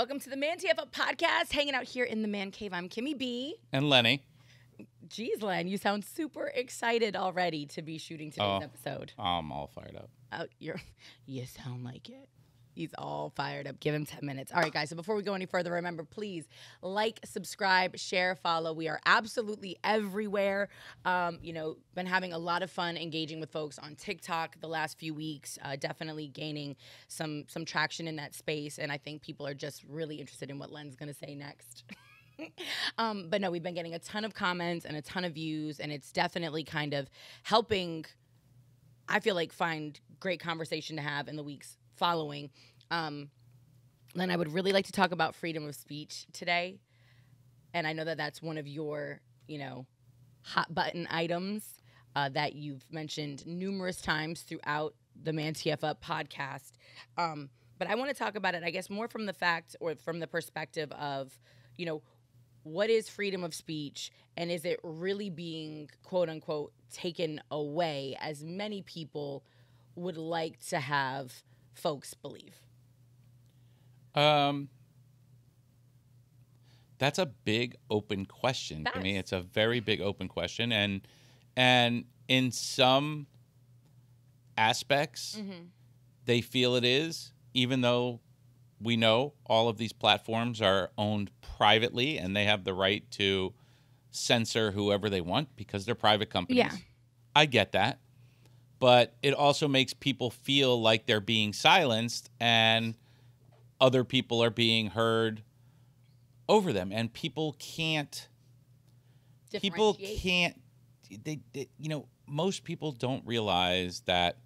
Welcome to the ManTFup podcast, hanging out here in the Man Cave. I'm Kimmy B. And Lenny. Geez, Len, you sound super excited already to be shooting today's episode. I'm all fired up. Oh, you sound like it. He's all fired up. Give him 10 minutes. All right, guys, so before we go any further, remember, please like, subscribe, share, follow. We are absolutely everywhere. Been having a lot of fun engaging with folks on TikTok the last few weeks, definitely gaining some traction in that space, and I think people are just really interested in what Len's going to say next. But no, we've been getting a ton of comments and a ton of views, and it's definitely kind of helping, I feel like, find great conversation to have in the weeks following. Len, I would really like to talk about freedom of speech today. And I know that that's one of your, hot button items that you've mentioned numerous times throughout the ManTFup podcast. But I want to talk about it, I guess, more from the fact or from the perspective of, what is freedom of speech, and is it really being, quote unquote, taken away as many people would like to have folks believe? That's a big open question. I mean, it's a very big open question, and in some aspects, they feel it is, even though we know all of these platforms are owned privately and they have the right to censor whoever they want because they're private companies. Yeah. I get that. But it also makes people feel like they're being silenced and other people are being heard over them. And people can't, most people don't realize that,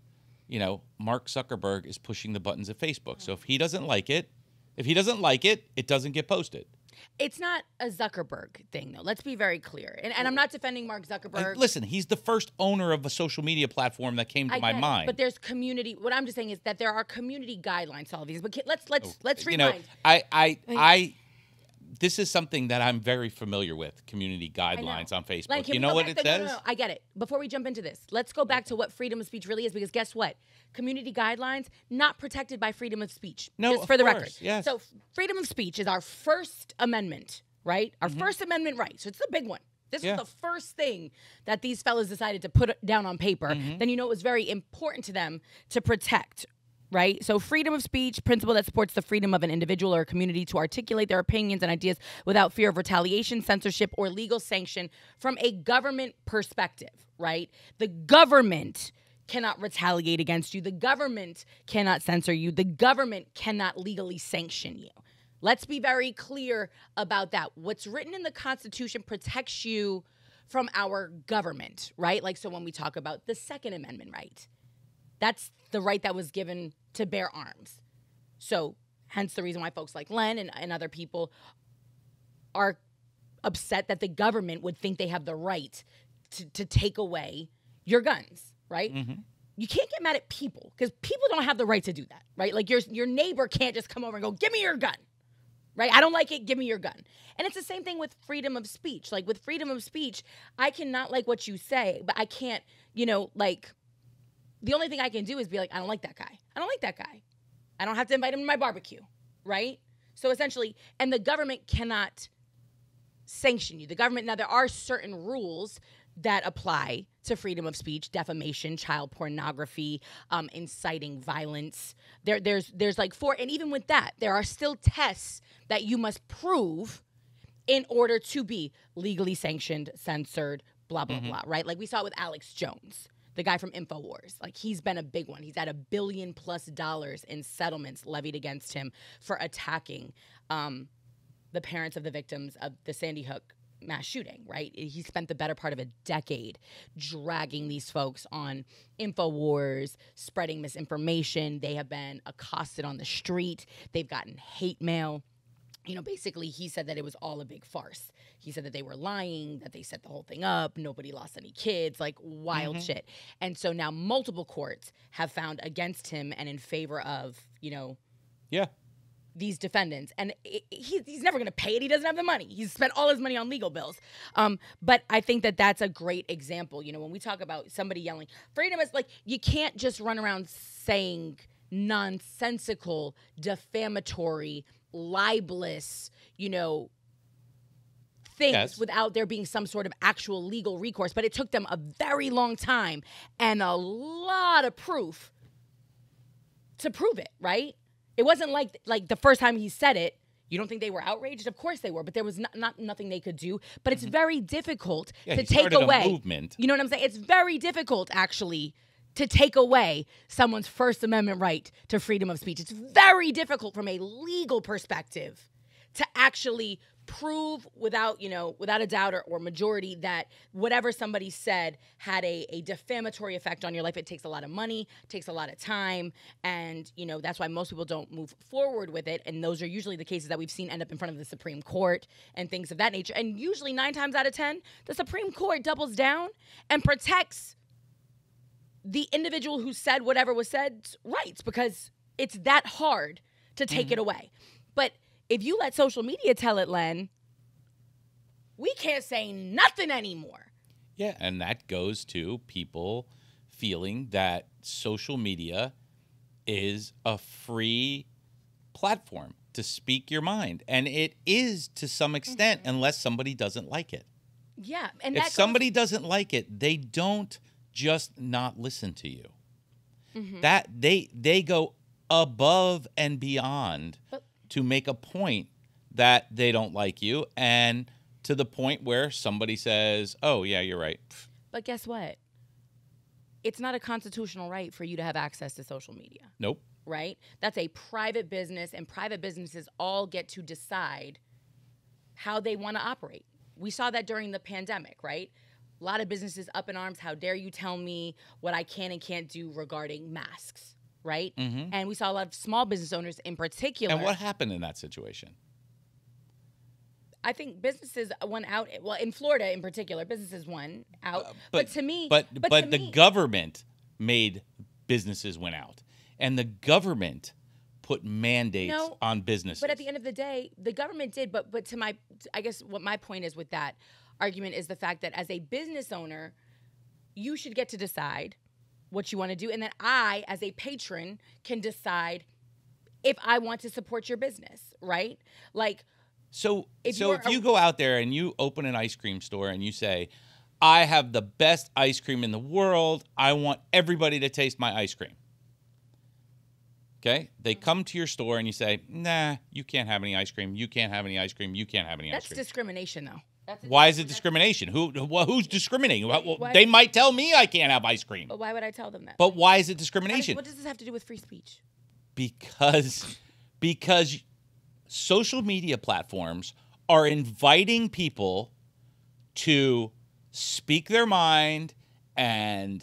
Mark Zuckerberg is pushing the buttons of Facebook. So if he doesn't like it, it doesn't get posted. It's not a Zuckerberg thing, though. Let's be very clear. And I'm not defending Mark Zuckerberg. Listen, he's the first owner of a social media platform that came to my mind. But there's community. What I'm just saying is that there are community guidelines to all of these. But let's rewind. This is something that I'm very familiar with, community guidelines on Facebook. Like, you know what it says? No, I get it. Before we jump into this, let's go back to what freedom of speech really is, because guess what? Community guidelines, not protected by freedom of speech. No, just for the record. Yes. So freedom of speech is our First Amendment, right? Our First Amendment right. So it's the big one. This was the first thing that these fellas decided to put down on paper. Then it was very important to them to protect, right? So freedom of speech, principle that supports the freedom of an individual or a community to articulate their opinions and ideas without fear of retaliation, censorship, or legal sanction from a government perspective, right? The government cannot retaliate against you. The government cannot censor you. The government cannot legally sanction you. Let's be very clear about that. What's written in the Constitution protects you from our government, right? Like, so when we talk about the Second Amendment right, that's the right that was given to bear arms. So hence the reason why folks like Len and other people are upset that the government would think they have the right to take away your guns, right? You can't get mad at people because people don't have the right to do that, right? Like your neighbor can't just come over and go, give me your gun, right? I don't like it, give me your gun. And it's the same thing with freedom of speech. Like with freedom of speech, I cannot like what you say, but I can't, the only thing I can do is be like, I don't like that guy. I don't like that guy. I don't have to invite him to my barbecue, right? So essentially, and the government cannot sanction you. The government, now there are certain rules that apply to freedom of speech: defamation, child pornography, inciting violence. There's like four, and even with that, there are still tests that you must prove in order to be legally sanctioned, censored, blah, blah, blah, right? Like we saw it with Alex Jones, the guy from InfoWars. Like, he's been a big one. He's had $1 billion+ in settlements levied against him for attacking the parents of the victims of the Sandy Hook mass shooting, right? He spent the better part of a decade dragging these folks on InfoWars, spreading misinformation. They have been accosted on the street. They've gotten hate mail. Basically, he said that it was all a big farce. He said that they were lying, that they set the whole thing up, nobody lost any kids, like wild shit. And so now multiple courts have found against him and in favor of, these defendants. And he's never going to pay it. He doesn't have the money. He's spent all his money on legal bills. But I think that that's a great example. When we talk about somebody yelling, freedom is like, you can't just run around saying nonsensical, defamatory libelous, things without there being some sort of actual legal recourse. But it took them a very long time and a lot of proof to prove it, right? It wasn't like the first time he said it, you don't think they were outraged? Of course they were, but there was nothing they could do. But it's very difficult to take away. A movement. You know what I'm saying? It's very difficult, actually, to take away someone's First Amendment right to freedom of speech. It's very difficult from a legal perspective to actually prove without a doubt or majority that whatever somebody said had a defamatory effect on your life. It takes a lot of money, takes a lot of time, and that's why most people don't move forward with it. And those are usually the cases that we've seen end up in front of the Supreme Court and things of that nature. And usually 9 times out of 10, the Supreme Court doubles down and protects the individual who said whatever was said's rights, because it's that hard to take it away. But if you let social media tell it, Len, we can't say nothing anymore. Yeah, and that goes to people feeling that social media is a free platform to speak your mind. And it is to some extent, unless somebody doesn't like it. Yeah. And if somebody doesn't like it, they don't just not listen to you. That they go above and beyond to make a point that they don't like you, and to the point where somebody says, oh, yeah, you're right. But guess what? It's not a constitutional right for you to have access to social media. Nope. Right? That's a private business, and private businesses all get to decide how they want to operate. We saw that during the pandemic, right? A lot of businesses up in arms. How dare you tell me what I can and can't do regarding masks, right? And we saw a lot of small business owners in particular. And what happened in that situation? I think businesses went out. Well, in Florida in particular, businesses went out. But to me, the government made businesses went out, and the government put mandates on businesses. But at the end of the day, the government did. But I guess what my point is with that argument is the fact that as a business owner, you should get to decide what you want to do, and then I, as a patron, can decide if I want to support your business, right? Like, so if you go out there and you open an ice cream store and you say, I have the best ice cream in the world, I want everybody to taste my ice cream. Okay? They come to your store and you say, nah, you can't have any ice cream, you can't have any ice cream, you can't have any ice cream. That's discrimination, though. Why is it discrimination? Who's discriminating? They might tell me I can't have ice cream. But why would I tell them that? But why is it discrimination? What does this have to do with free speech? Because social media platforms are inviting people to speak their mind and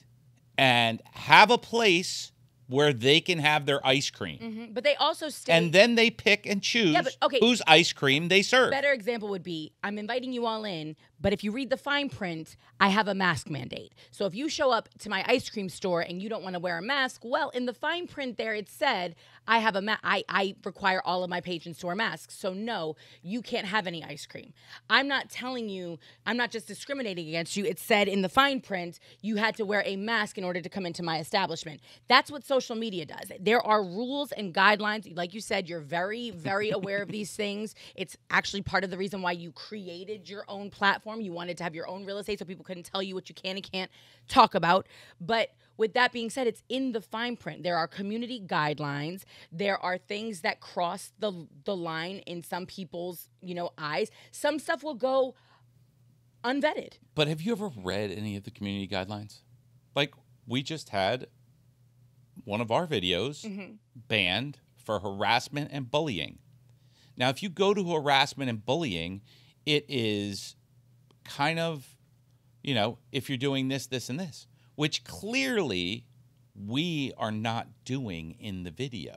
have a place where they can have their ice cream. But they also state... And then they pick and choose whose ice cream they serve. A better example would be, I'm inviting you all in, but if you read the fine print, I have a mask mandate. So if you show up to my ice cream store and you don't want to wear a mask, well, in the fine print there it said, I require all of my patrons to wear masks. So no, you can't have any ice cream. I'm not telling you, I'm not just discriminating against you. It said in the fine print, you had to wear a mask in order to come into my establishment. That's what social media does. There are rules and guidelines. Like you said, you're very, very aware of these things. It's actually part of the reason why you created your own platform. You wanted to have your own real estate so people couldn't tell you what you can and can't talk about. But with that being said, it's in the fine print. There are community guidelines. There are things that cross the line in some people's, eyes. Some stuff will go unvetted. But have you ever read any of the community guidelines? Like, we just had one of our videos banned for harassment and bullying. Now, if you go to harassment and bullying, it is kind of, if you're doing this, this, and this, which clearly we are not doing in the video.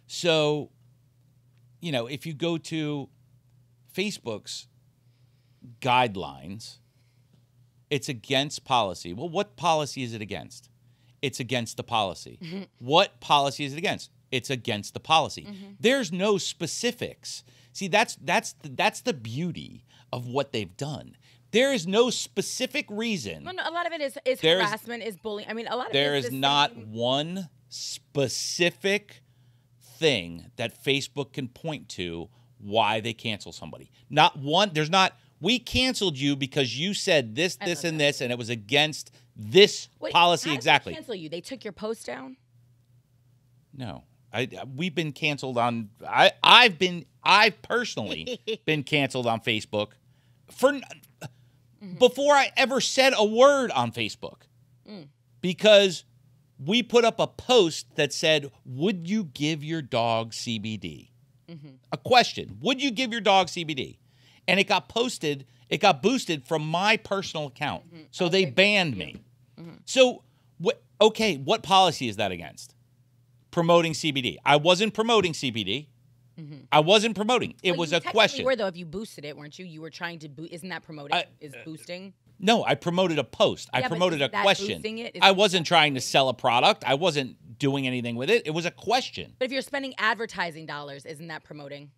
So, if you go to Facebook's guidelines, it's against policy. Well, what policy is it against? It's against the policy. What policy is it against? It's against the policy. There's no specifics. See, that's the beauty of what they've done. There is no specific reason. Well, no, a lot of it is harassment, is bullying. I mean, a lot of there it is not one specific thing that Facebook can point to why they cancel somebody. Not one. There's not, we canceled you because you said this, this, and this, and it was against this policy how exactly. Did they cancel you? They took your post down? No. We've been canceled on, I've personally been canceled on Facebook for before I ever said a word on Facebook. Because we put up a post that said, would you give your dog CBD? A question. Would you give your dog CBD? And it got posted, it got boosted from my personal account. So they banned me. So, what policy is that against? Promoting CBD. I wasn't promoting CBD. I wasn't promoting. It was a question. You were, though, if you boosted it, weren't you? You were trying to boost. Isn't that promoting? Is boosting? No, I promoted a post. I promoted a question. I wasn't trying to sell a product. I wasn't doing anything with it. It was a question. But if you're spending advertising dollars, isn't that promoting?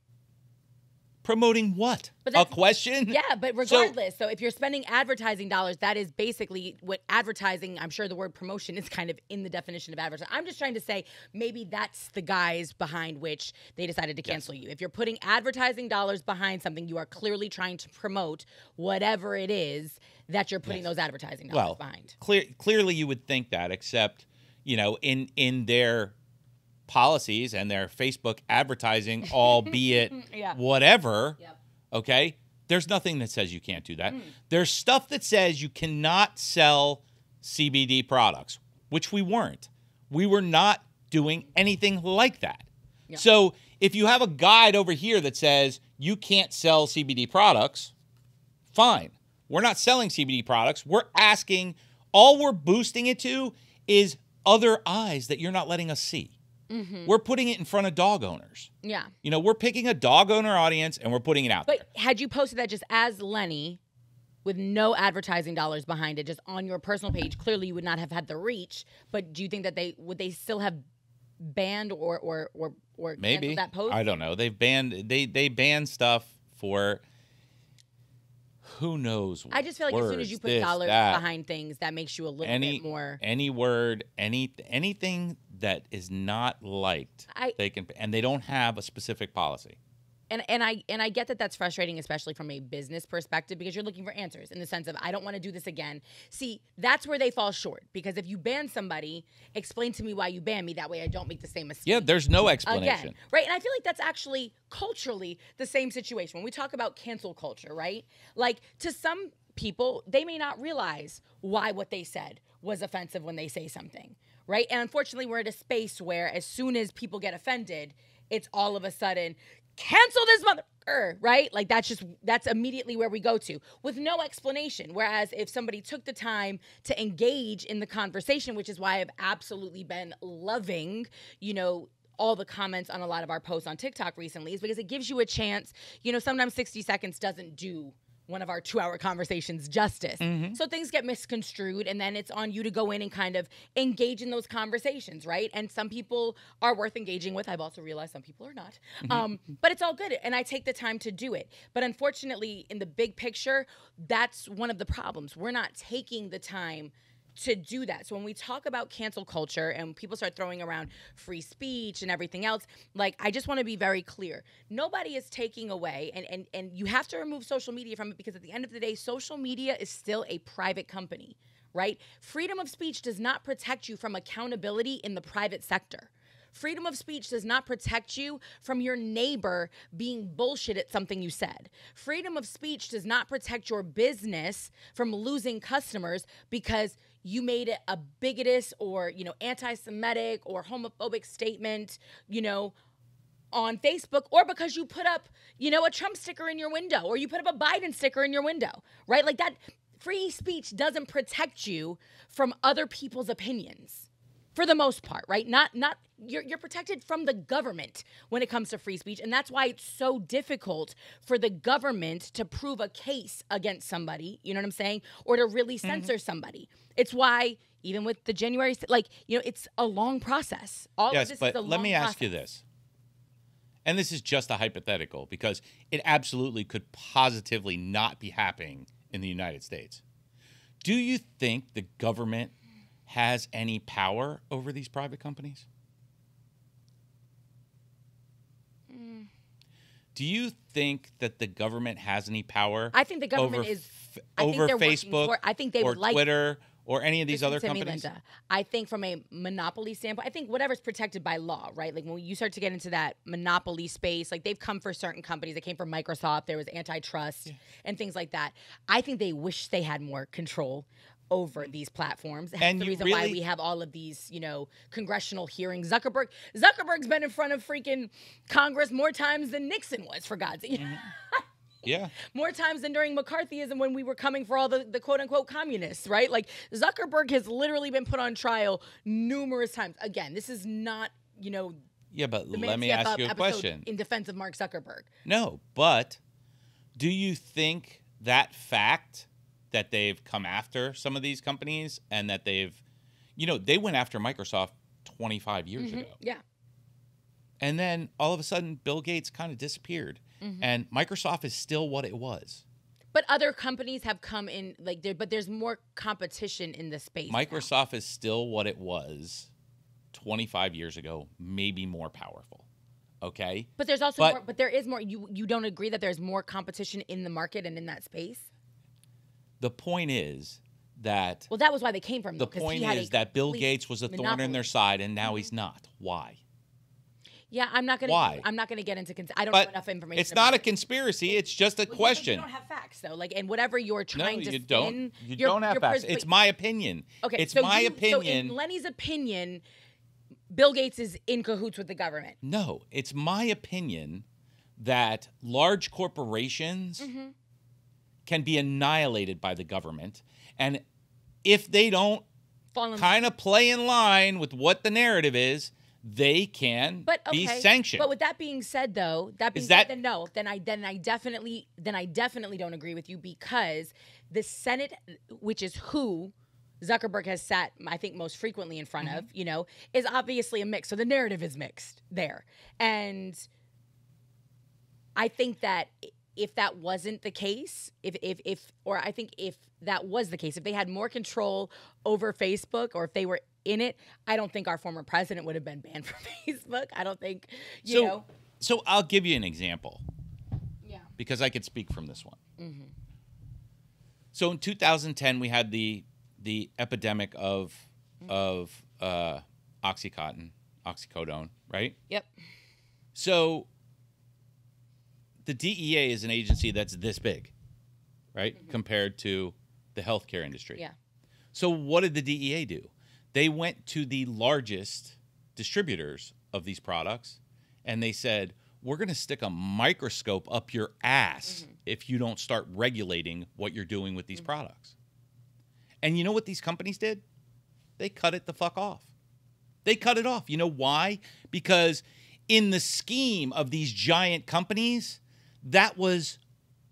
Promoting what? A question? Yeah, but regardless. So if you're spending advertising dollars, that is basically what advertising, I'm sure the word promotion is kind of in the definition of advertising. I'm just trying to say maybe that's the guise behind which they decided to cancel you. If you're putting advertising dollars behind something, you are clearly trying to promote whatever it is that you're putting those advertising dollars behind. Clearly you would think that, except, you know, in their policies and their Facebook advertising, albeit whatever, okay, there's nothing that says you can't do that. There's stuff that says you cannot sell CBD products, which we weren't. We were not doing anything like that. So if you have a guide over here that says you can't sell CBD products, fine. We're not selling CBD products. We're asking, all we're boosting it to is other eyes that you're not letting us see. We're putting it in front of dog owners. Yeah. You know, we're picking a dog owner audience and we're putting it out there. But had you posted that just as Lenny with no advertising dollars behind it, just on your personal page, clearly you would not have had the reach. But do you think that they still have banned or maybe canceled that post? I don't know. They've banned they banned stuff for who knows. I just feel like as soon as you put dollars behind things, that makes you a little bit more. Any word, anything that is not liked, they can, and they don't have a specific policy. And I get that that's frustrating, especially from a business perspective, because you're looking for answers in the sense of, I don't want to do this again. See, that's where they fall short, because if you ban somebody, explain to me why you ban me. That way I don't make the same mistake. Yeah, there's no explanation. Again, right? And I feel like that's actually culturally the same situation. When we talk about cancel culture, right? Like, to some people, they may not realize why what they said was offensive when they say something, right? And unfortunately, we're at a space where as soon as people get offended, it's all of a sudden, cancel this mother, right? Like, that's immediately where we go to with no explanation. Whereas if somebody took the time to engage in the conversation, which is why I've absolutely been loving, you know, all the comments on a lot of our posts on TikTok recently, is because it gives you a chance. You know, sometimes 60 seconds doesn't do one of our 2-hour conversations justice. So things get misconstrued, and then it's on you to go in and kind of engage in those conversations, right? And some people are worth engaging with. I've also realized some people are not. But it's all good, and I take the time to do it. But unfortunately, in the big picture, that's one of the problems. We're not taking the time to do that. So when we talk about cancel culture and people start throwing around free speech and everything else, like, I just want to be very clear. Nobody is taking away, and you have to remove social media from it, because at the end of the day, social media is still a private company, right? Freedom of speech does not protect you from accountability in the private sector. Freedom of speech does not protect you from your neighbor being bullshit at something you said. Freedom of speech does not protect your business from losing customers because you made it a bigotous or, you know, anti-Semitic or homophobic statement, you know, on Facebook, or because you put up, you know, a Trump sticker in your window, or you put up a Biden sticker in your window, right? Like, that free speech doesn't protect you from other people's opinions. For the most part, right? Not you're protected from the government when it comes to free speech, and that's why it's so difficult for the government to prove a case against somebody, you know what I'm saying? Or to really censor somebody. It's why even with the January, like, you know, it's a long process. All of this is a long process. Let me ask you this. And this is just a hypothetical, because it absolutely could positively not be happening in the United States. Do you think the government has any power over these private companies? Do you think that the government has any power? I think the government over is over they're Facebook. I think they or would like Twitter or any of these Listen other to me, companies. Linda. I think from a monopoly standpoint, I think whatever's protected by law, right? Like when you start to get into that monopoly space, like they've come for certain companies. They came from Microsoft. There was antitrust and things like that. I think they wish they had more control over these platforms. That's And the you reason why really- we have all of these, congressional hearings. Zuckerberg's been in front of freaking Congress more times than Nixon was, for God's sake. Yeah. More times than during McCarthyism when we were coming for all the quote unquote communists, right? Like Zuckerberg has literally been put on trial numerous times. Again, this is not, Yeah, but the let me ManTFup ask you a episode question. in defense of Mark Zuckerberg. No, but do you think that fact that they've come after some of these companies and that they went after Microsoft 25 years ago. Yeah. And then all of a sudden, Bill Gates kind of disappeared. And Microsoft is still what it was. But other companies have come in, but there's more competition in the space. Microsoft is still what it was 25 years ago, maybe more powerful. Okay? But there's also more, but there is more. You don't agree that there's more competition in the market and in that space? The point is that... Well, that was why they came from The point is that Bill Gates was a thorn in their side, and now he's not. Why? Yeah, I'm not gonna. Why? I'm not gonna get into. I don't know enough information. It's not a conspiracy. It's just a question. You don't have facts, though. And whatever you're trying to spin, you don't have facts. It's my opinion. Okay, it's my opinion. So in Lenny's opinion, Bill Gates is in cahoots with the government. No, it's my opinion that large corporations can be annihilated by the government, and if they don't kind of play in line with what the narrative is, they can be sanctioned. But with that being said, though, then no, then I definitely don't agree with you, because the Senate, which is who Zuckerberg has sat, I think, most frequently in front of, is obviously a mix. So the narrative is mixed there, and I think that if that wasn't the case, if that was the case, if they had more control over Facebook, or if they were in it, I don't think our former president would have been banned from Facebook. I don't think, So I'll give you an example. Yeah. Because I could speak from this one. So in 2010, we had the epidemic of oxycodone, right? Yep. So the DEA is an agency that's this big, right? Compared to the healthcare industry. Yeah. So what did the DEA do? They went to the largest distributors of these products and they said, we're going to stick a microscope up your ass if you don't start regulating what you're doing with these products. And you know what these companies did? They cut it the fuck off. They cut it off. You know why? Because in the scheme of these giant companies, that was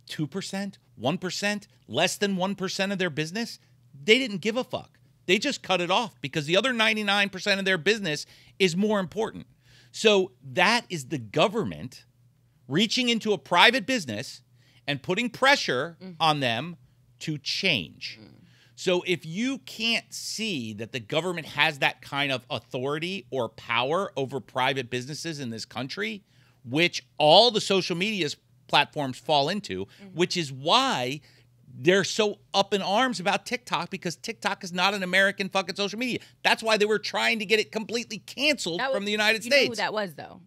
2%, 1%, less than 1% of their business. They didn't give a fuck. They just cut it off because the other 99% of their business is more important. So that is the government reaching into a private business and putting pressure on them to change. So if you can't see that the government has that kind of authority or power over private businesses in this country, which all the social media platforms fall into, which is why they're so up in arms about TikTok, because TikTok is not an American fucking social media. That's why they were trying to get it completely canceled from the United States. You know who that was, though.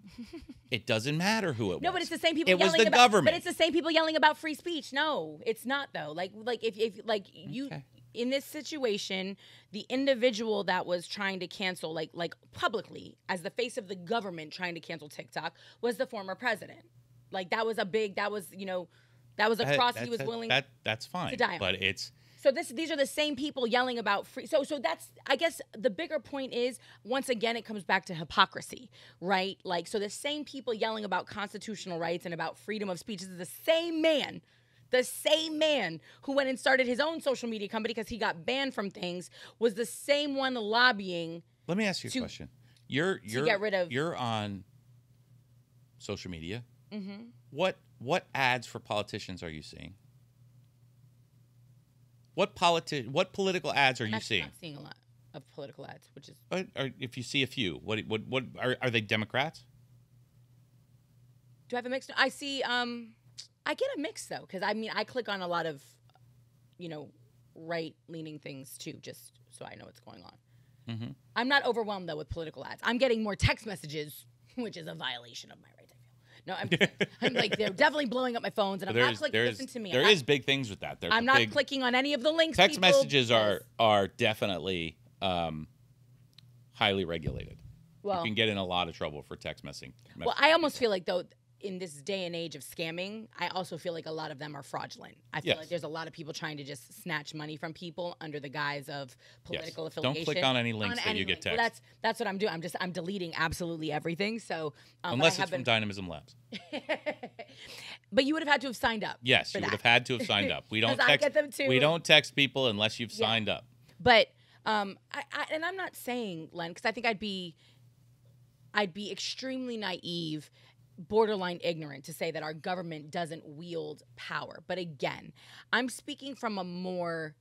It doesn't matter who it was. No, but it's the same people yelling about... It was the government. But it's the same people yelling about free speech. No, it's not, though. In this situation, the individual that was trying to cancel, like publicly, as the face of the government trying to cancel TikTok, was the former president. That was a cross he was willing that's fine, to die on. But it's... So these are the same people yelling about free. So that's, I guess the bigger point is, once again, it comes back to hypocrisy, right? So the same people yelling about constitutional rights and about freedom of speech is the same man who went and started his own social media company because he got banned from things, was the same one lobbying. Let me ask you a question. You're get rid of... You're on social media. What ads for politicians are you seeing? What political ads are you seeing? I'm not seeing a lot of political ads, which is... Or if you see a few, what are they Democrats? Do I have a mix? I see. I get a mix though, because I mean, I click on a lot of, right-leaning things too, just so I know what's going on. Mm-hmm. I'm not overwhelmed though with political ads. I'm getting more text messages, which is a violation of my rights. No, I'm like, they're definitely blowing up my phones, and I'm not clicking. Listen to me. There is big things with that. I'm not clicking on any of the links. Text messages are definitely highly regulated. Well, you can get in a lot of trouble for text messaging. Well, I almost feel like, though, in this day and age of scamming, I also feel like a lot of them are fraudulent. I feel like there's a lot of people trying to just snatch money from people under the guise of political affiliation. Don't click on any links that you get text. Well, that's what I'm doing. I'm deleting absolutely everything. So unless it's from Dynamism Labs. But you would have had to have signed up. Yes, you would have had to have signed up. We don't text. I get them too. We don't text people unless you've signed up. But and I'm not saying, Len, because I think I'd be extremely naive, borderline ignorant to say that our government doesn't wield power. But again, I'm speaking from a more,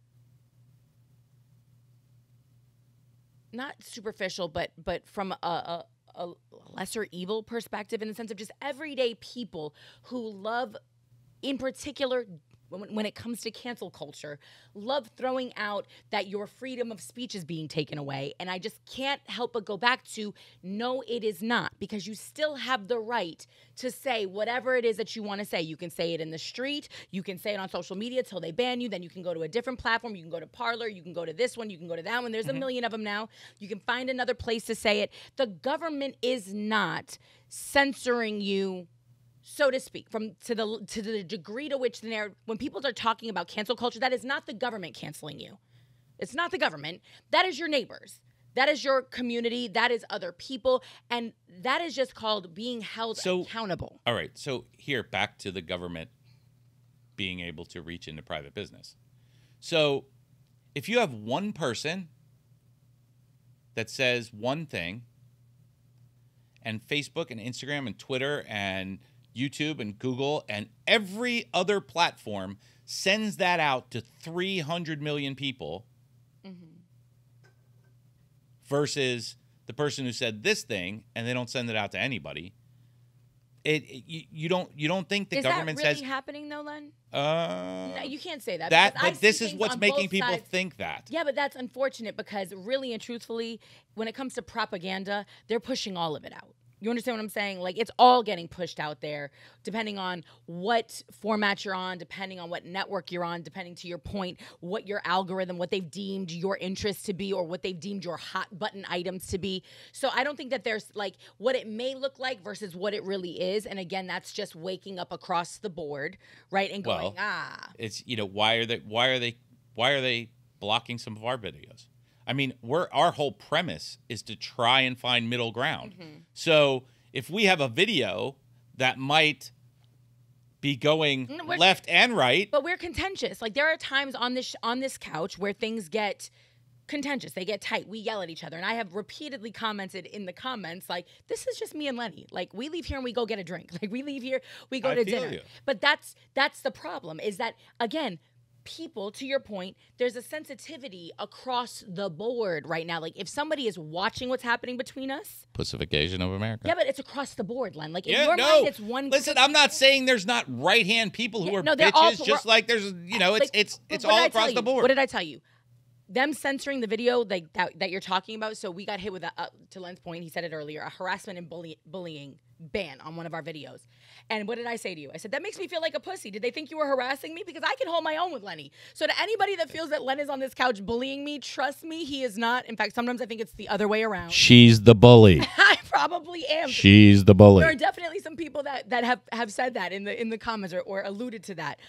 not superficial, but from a lesser evil perspective, in the sense of just everyday people who love, in particular, when it comes to cancel culture, love throwing out that your freedom of speech is being taken away. And I just can't help but go back to, no, it is not, because you still have the right to say whatever it is that you want to say. You can say it in the street. You can say it on social media till they ban you. Then you can go to a different platform. You can go to Parler. You can go to this one. You can go to that one. There's a million of them now. You can find another place to say it. The government is not censoring you, so to speak, to the degree to which when people are talking about cancel culture, that is not the government canceling you. It's not the government. That is your neighbors. That is your community. That is other people. And that is just called being held accountable. All right. So here, back to the government being able to reach into private business. So if you have one person that says one thing, and Facebook and Instagram and Twitter and YouTube and Google and every other platform sends that out to 300 million people, versus the person who said this thing and they don't send it out to anybody. You don't think the government says... Is that really happening though, Len? No, you can't say that. But this is what's making people think that. Yeah, but that's unfortunate, because really and truthfully, when it comes to propaganda, they're pushing all of it out. You understand what I'm saying? Like, it's all getting pushed out there, depending on what format you're on, depending on what network you're on, depending, to your point, what your algorithm, what they've deemed your interest to be, or what they've deemed your hot button items to be. So I don't think that there's like what it may look like versus what it really is. And again, that's just waking up across the board, right? And going, it's, why are they blocking some of our videos? I mean, our whole premise is to try and find middle ground. So if we have a video that might be going left and right, but we're contentious. Like, there are times on this couch where things get contentious. They get tight. We yell at each other. And I have repeatedly commented in the comments, like, this is just me and Lenny. Like, we leave here and we go get a drink. Like, we leave here, we go to dinner. But that's the problem, is that, again, people, to your point, there's a sensitivity across the board right now. Like, if somebody is watching what's happening between us, pacification of America. Yeah, but it's across the board, Len. Like, in your mind, it's one. Listen, I'm not saying there's not right-hand people who are bitches. Just like there's, it's all across the board. What did I tell you? Them censoring the video that you're talking about. So we got hit with to Len's point, he said it earlier, a harassment and bullying ban on one of our videos. And what did I say to you? I said, that makes me feel like a pussy. Did they think you were harassing me? Because I can hold my own with Lenny. So to anybody that feels that Len is on this couch bullying me, trust me, he is not. In fact, sometimes I think it's the other way around. She's the bully. I probably am. She's the bully. There are definitely some people that have said that in the comments or alluded to that.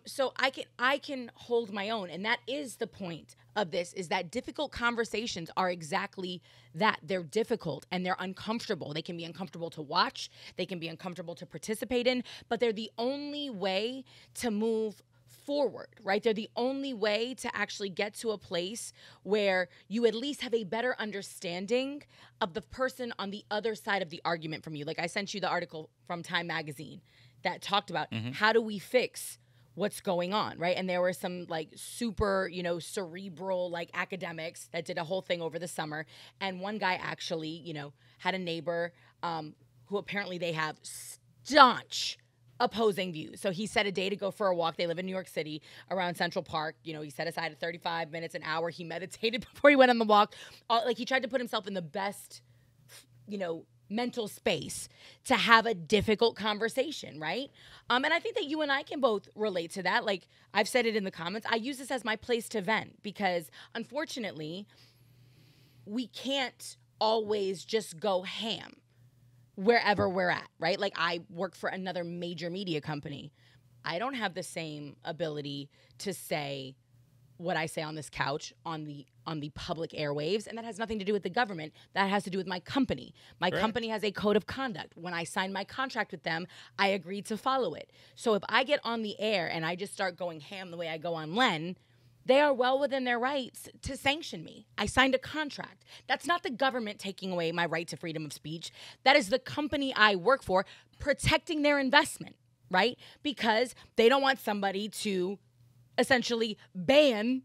So I can hold my own. And that is the point of this, is that difficult conversations are exactly that. They're difficult and they're uncomfortable. They can be uncomfortable to watch. They can be uncomfortable to participate in, but they're the only way to move forward, right? They're the only way to actually get to a place where you at least have a better understanding of the person on the other side of the argument from you. Like, I sent you the article from Time Magazine that talked about how do we fix what's going on, right? And there were some like super, cerebral like academics that did a whole thing over the summer. And one guy actually, had a neighbor who apparently they have staunch opposing views. So he set a day to go for a walk. They live in New York City around Central Park. You know, he set aside 35 minutes, an hour. He meditated before he went on the walk. Like, he tried to put himself in the best, you know, mental space to have a difficult conversation, right? And I think that you and I can both relate to that. Like, I've said it in the comments, I use this as my place to vent because, unfortunately, we can't always just go ham wherever we're at, right? Like, I work for another major media company. I don't have the same ability to say what I say on this couch on the public airwaves, and that has nothing to do with the government. That has to do with my company. My company has a code of conduct. When I signed my contract with them, I agreed to follow it. So if I get on the air and I just start going ham the way I go on Len, they are well within their rights to sanction me. I signed a contract. That's not the government taking away my right to freedom of speech. That is the company I work for protecting their investment, right? Because they don't want somebody to essentially ban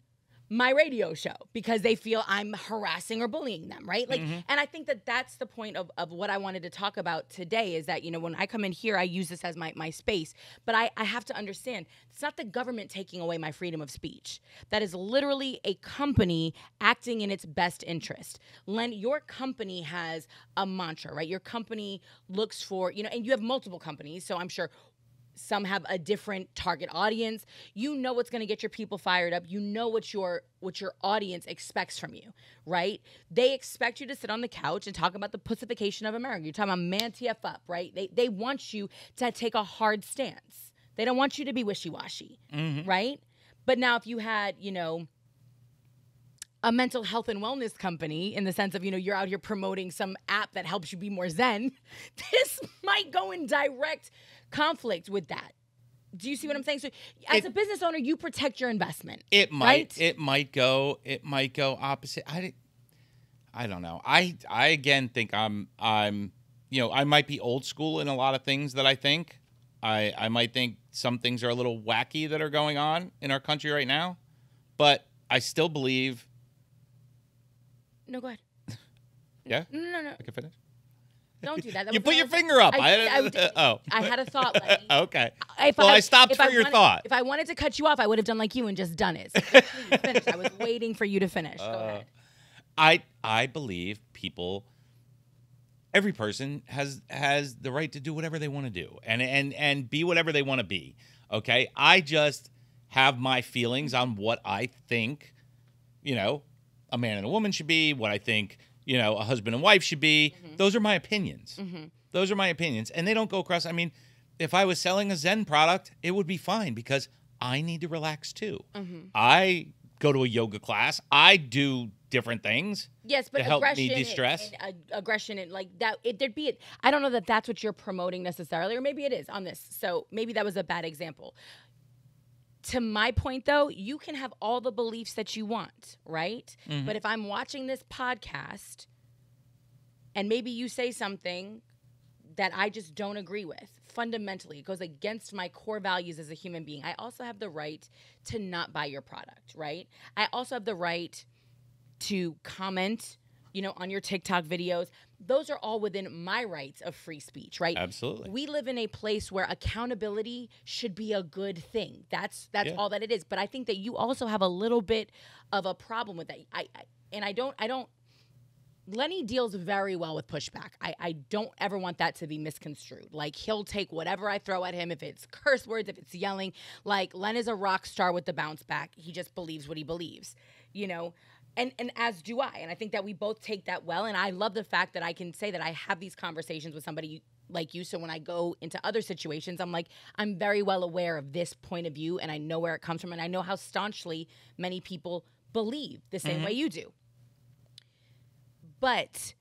my radio show because they feel I'm harassing or bullying them, right? Like, and I think that that's the point of what I wanted to talk about today is that, you know, when I come in here, I use this as my space, but I have to understand it's not the government taking away my freedom of speech. That is literally a company acting in its best interest. Len, your company has a mantra, right? Your company looks for, you know, and you have multiple companies, so I'm sure some have a different target audience. You know what's going to get your people fired up. You know what your audience expects from you, right? They expect you to sit on the couch and talk about the pussification of America. You're talking about ManTFup, right? They want you to take a hard stance. They don't want you to be wishy-washy, right? But now if you had, you know, a mental health and wellness company in the sense of, you know, you're out here promoting some app that helps you be more zen, this might go in direct conflict with that. Do you see what I'm saying? So as a business owner, you protect your investment. It might. Right? It might go opposite. I don't know. I again think I'm you know, I might be old school in a lot of things that I think. I might think some things are a little wacky that are going on in our country right now, but I still believe. No, go ahead. Yeah? No. I can finish. Don't do that. You put your finger up. I had a thought, Lenny. Okay. I stopped for your thought. If I wanted to cut you off, I would have done like you and just done it. So please finish. I was waiting for you to finish. Go ahead. I believe every person has the right to do whatever they want to do and be whatever they want to be. Okay? I just have my feelings on what I think, you know, a man and a woman should be, what I think, you know, a husband and wife should be. Those are my opinions. Those are my opinions. And they don't go across. I mean, if I was selling a Zen product, it would be fine because I need to relax too. I go to a yoga class. I do different things. Yes, but to help me de-stress. And aggression and like that. There'd be. I don't know that that's what you're promoting necessarily, or maybe it is on this. So maybe that was a bad example. To my point, though, you can have all the beliefs that you want, right? But if I'm watching this podcast and maybe you say something that I just don't agree with, fundamentally, it goes against my core values as a human being, I also have the right to not buy your product, right? I also have the right to comment, you know, on your TikTok videos. Those are all within my rights of free speech, right? Absolutely. We live in a place where accountability should be a good thing. That's all that it is. But I think that you also have a little bit of a problem with that. I don't. Lenny deals very well with pushback. I don't ever want that to be misconstrued. Like, he'll take whatever I throw at him, if it's curse words, if it's yelling. Like, Len is a rock star with the bounce back. He just believes what he believes, you know? And as do I. And I think that we both take that well. And I love the fact that I can say that I have these conversations with somebody like you. So when I go into other situations, I'm like, I'm very well aware of this point of view and I know where it comes from. And I know how staunchly many people believe the same way you do. But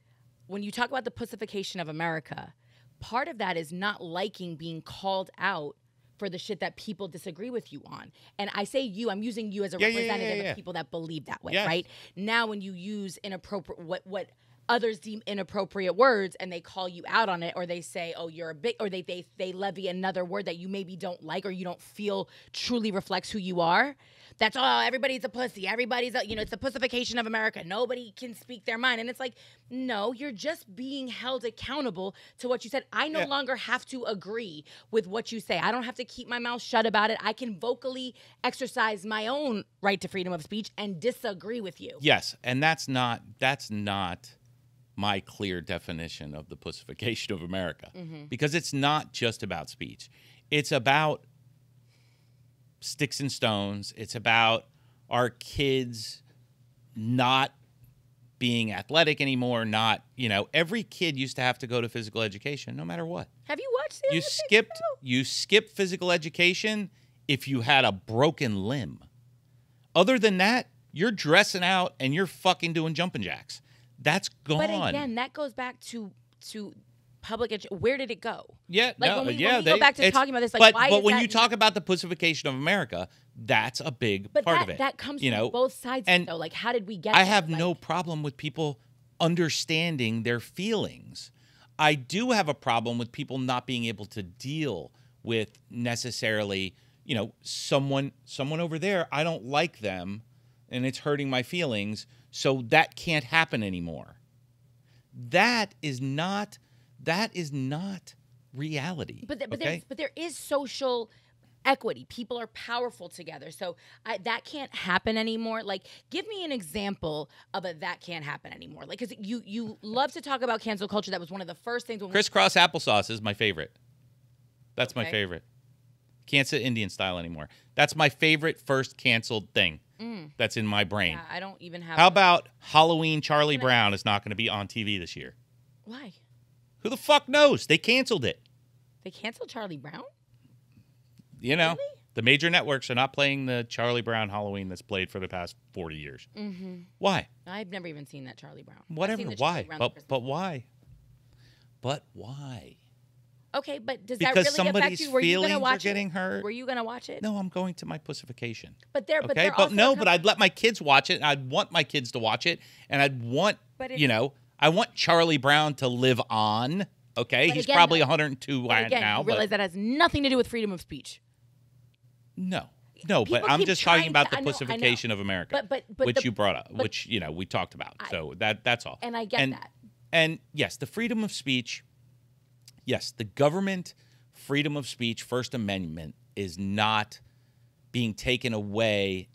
when you talk about the pussification of America, part of that is not liking being called out for the shit that people disagree with you on. And I say you, I'm using you as a representative of people that believe that way, right? Now when you use inappropriate, what others deem inappropriate words and they call you out on it, or they say, oh, you're a big, or they levy another word that you maybe don't like or you don't feel truly reflects who you are. That's all. Everybody's a pussy. Everybody's a, it's the pussification of America. Nobody can speak their mind. And it's like, no, you're just being held accountable to what you said. I no longer have to agree with what you say. I don't have to keep my mouth shut about it. I can vocally exercise my own right to freedom of speech and disagree with you. Yes, and that's not my clear definition of the pussification of America, because it's not just about speech. It's about sticks and stones. It's about our kids not being athletic anymore. Not, every kid used to have to go to physical education no matter what. Have you watched the You skipped physical education if you had a broken limb. Other than that, you're dressing out and you're fucking doing jumping jacks. That's gone. But again, that goes back to public education. Where did it go? Yeah, when we go back to talking about this, why but when you talk about the pussification of America, that's a big part of it. That comes from both sides, though. Like, how did we get I have no problem with people understanding their feelings. I do have a problem with people not being able to deal with necessarily, someone over there, I don't like them, and it's hurting my feelings, so that can't happen anymore. That is not reality. But there is social equity. People are powerful together. So that can't happen anymore. Like, give me an example of that can't happen anymore. Like, because you love to talk about cancel culture. That was one of the first things. Crisscross applesauce is my favorite. That's my favorite. Can't sit Indian style anymore. That's my favorite first canceled thing that's in my brain. Yeah, I don't even have. How about Halloween Charlie Brown is not going to be on TV this year? Why? Who the fuck knows? They canceled it. They canceled Charlie Brown? Really? The major networks are not playing the Charlie Brown Halloween that's played for the past 40 years. Mm-hmm. Why? I've never even seen that Charlie Brown. Whatever. Why? But why? But why? Okay, but does because that really affect you? Were you going to watch are getting hurt. Were you going to watch it? No, I'm going to my pussification. But I'd let my kids watch it. And I'd want my kids to watch it, and I'd want I want Charlie Brown to live on. Okay, he's probably 102 right now. You realize that has nothing to do with freedom of speech. No, but I'm just talking about the pussification of America, which you brought up, which we talked about. So that's all. And I get that. And yes, the freedom of speech. Yes, the government freedom of speech, First Amendment, is not being taken away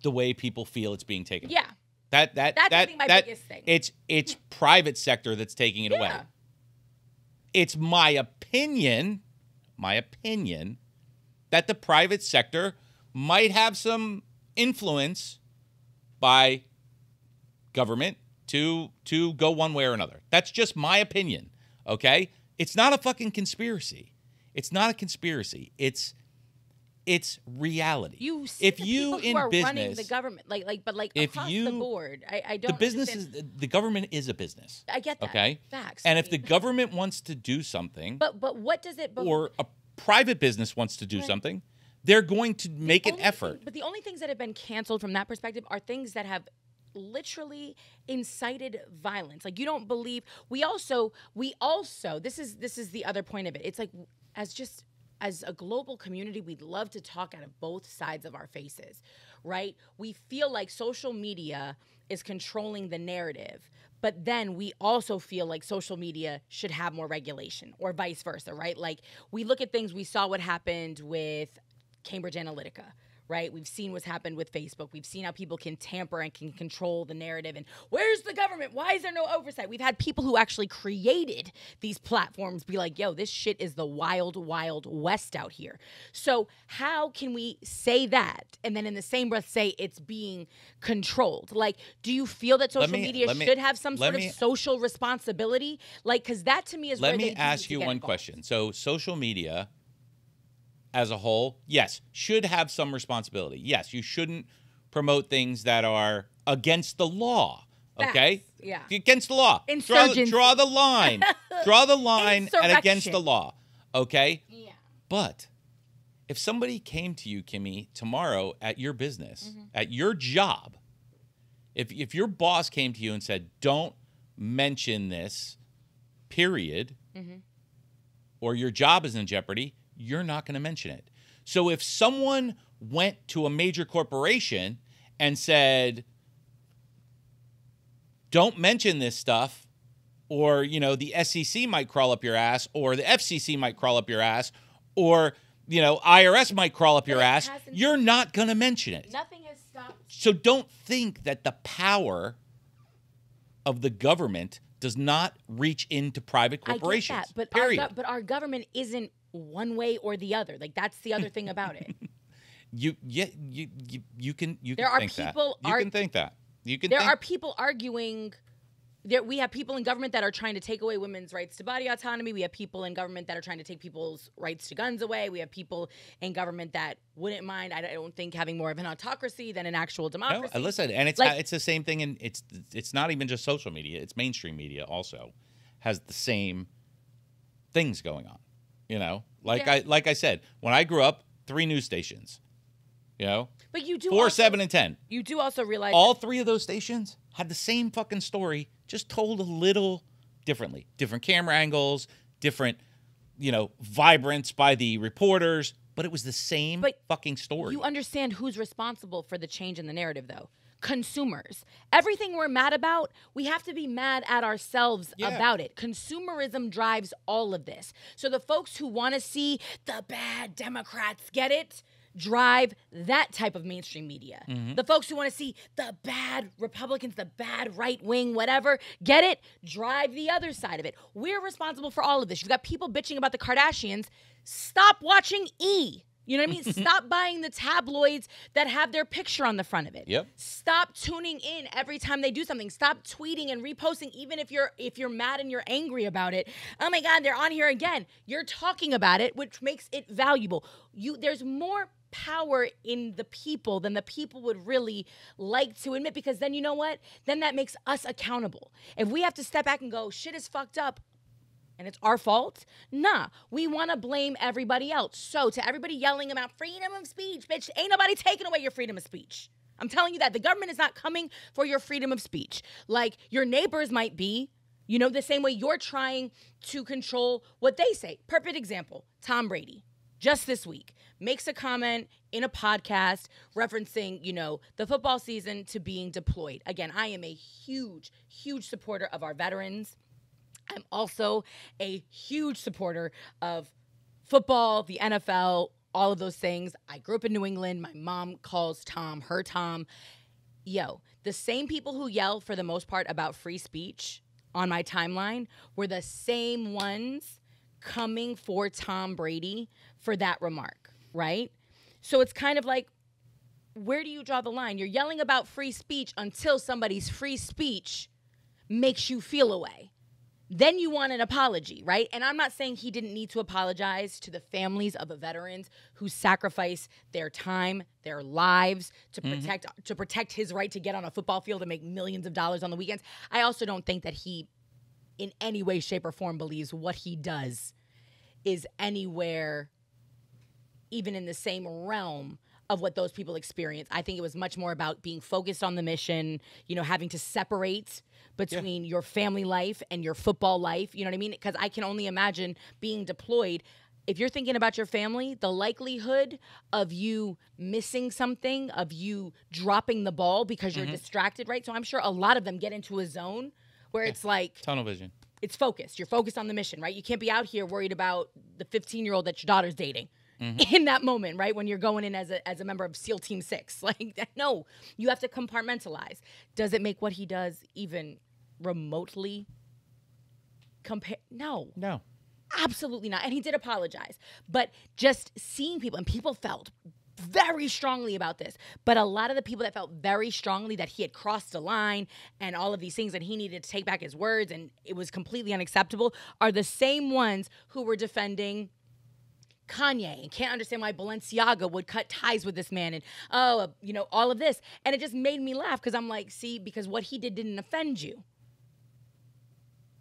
the way people feel it's being taken away. Yeah. That's my biggest thing. It's private sector that's taking it away. It's my opinion that the private sector might have some influence by government to go one way or another. That's just my opinion. Okay? It's not a fucking conspiracy. It's not a conspiracy. It's reality. You see if you in are business running the government but across the board, I don't. The government is a business. I get that. Okay, facts. And if the government wants to do something, but what does it? Or a private business wants to do something, they're going to make an effort. But the only things that have been canceled from that perspective are things that have literally incited violence. Like, you don't believe. We also. This is the other point of it. It's like as a global community, we'd love to talk out of both sides of our faces, right? We feel like social media is controlling the narrative, but then we also feel like social media should have more regulation, or vice versa, right? Like, we look at things, we saw what happened with Cambridge Analytica, right? We've seen what's happened with Facebook. We've seen how people can tamper and can control the narrative. And where's the government? Why is there no oversight? We've had people who actually created these platforms be like, yo, this shit is the wild, wild west out here. So how can we say that and then in the same breath say it's being controlled? Like, do you feel that social media should have some sort of social responsibility? Like, because that to me is where they need to get involved. Let me ask you one question. So social media as a whole, yes, should have some responsibility. Yes, you shouldn't promote things that are against the law. Okay? Facts. Yeah. Against the law. Draw the line. Draw the line at against the law. Okay? Yeah. But if somebody came to you, Kimmy, tomorrow at your business, at your job, if your boss came to you and said, don't mention this, period, or your job is in jeopardy, you're not going to mention it. So if someone went to a major corporation and said, don't mention this stuff, or, the SEC might crawl up your ass, or the FCC might crawl up your ass, or, IRS might crawl up your ass, you're not going to mention it. Nothing has stopped. So don't think that the power of the government does not reach into private corporations. I get that, but period. But our government isn't one way or the other. Like, that's the other thing about it. You can There are think people that. You can think that. There are people arguing. We have people in government that are trying to take away women's rights to body autonomy. We have people in government that are trying to take people's rights to guns away. We have people in government that wouldn't mind, I don't think, having more of an autocracy than an actual democracy. No, listen, and it's the same thing, and it's not even just social media. It's mainstream media also has the same things going on. Like I said, when I grew up, 3 news stations. But you do 4, 7, and 10. You do also realize all 3 of those stations had the same fucking story, just told a little differently. Different camera angles, different, vibrance by the reporters, but it was the same fucking story. You understand who's responsible for the change in the narrative, though. Consumers. Everything we're mad about, we have to be mad at ourselves about it. Consumerism drives all of this. So the folks who want to see the bad Democrats get it, drive that type of mainstream media. The folks who want to see the bad Republicans, the bad right wing, whatever, get it, drive the other side of it. We're responsible for all of this. You've got people bitching about the Kardashians. Stop watching E! You know what I mean? Stop buying the tabloids that have their picture on the front of it. Yep. Stop tuning in every time they do something. Stop tweeting and reposting, even if you're mad and you're angry about it. Oh my God, they're on here again. You're talking about it, which makes it valuable. There's more power in the people than the people would really like to admit, because then you know what? Then that makes us accountable. If we have to step back and go, shit is fucked up, and it's our fault? Nah, we want to blame everybody else. So to everybody yelling about freedom of speech, bitch, ain't nobody taking away your freedom of speech. I'm telling you that. The government is not coming for your freedom of speech. Like, your neighbors might be, the same way you're trying to control what they say. Perfect example, Tom Brady, just this week, makes a comment in a podcast referencing, the football season to being deployed. Again, I am a huge, huge supporter of our veterans. I'm also a huge supporter of football, the NFL, all of those things. I grew up in New England. My mom calls Tom her Tom. The same people who yell for the most part about free speech on my timeline were the same ones coming for Tom Brady for that remark, right? So it's kind of like, where do you draw the line? You're yelling about free speech until somebody's free speech makes you feel a way. Then you want an apology, right? And I'm not saying he didn't need to apologize to the families of the veterans who sacrifice their time, their lives to protect his right to get on a football field and make millions of dollars on the weekends. I also don't think that he, in any way, shape, or form, believes what he does is anywhere even in the same realm of what those people experience. I think it was much more about being focused on the mission, having to separate between your family life and your football life. You know what I mean? Because I can only imagine being deployed. If you're thinking about your family, the likelihood of you missing something, of you dropping the ball because you're distracted, right? So I'm sure a lot of them get into a zone where it's like tunnel vision. It's focused. You're focused on the mission, right? You can't be out here worried about the 15-year-old that your daughter's dating. In that moment, right? When you're going in as a member of SEAL Team 6. Like, no, you have to compartmentalize. Does it make what he does even remotely compare? No. Absolutely not. And he did apologize. But just seeing people, and people felt very strongly about this, but a lot of the people that felt very strongly that he had crossed a line and all of these things, and he needed to take back his words and it was completely unacceptable, are the same ones who were defending Kanye and can't understand why Balenciaga would cut ties with this man and, all of this. And it just made me laugh because I'm like, see, because what he did didn't offend you.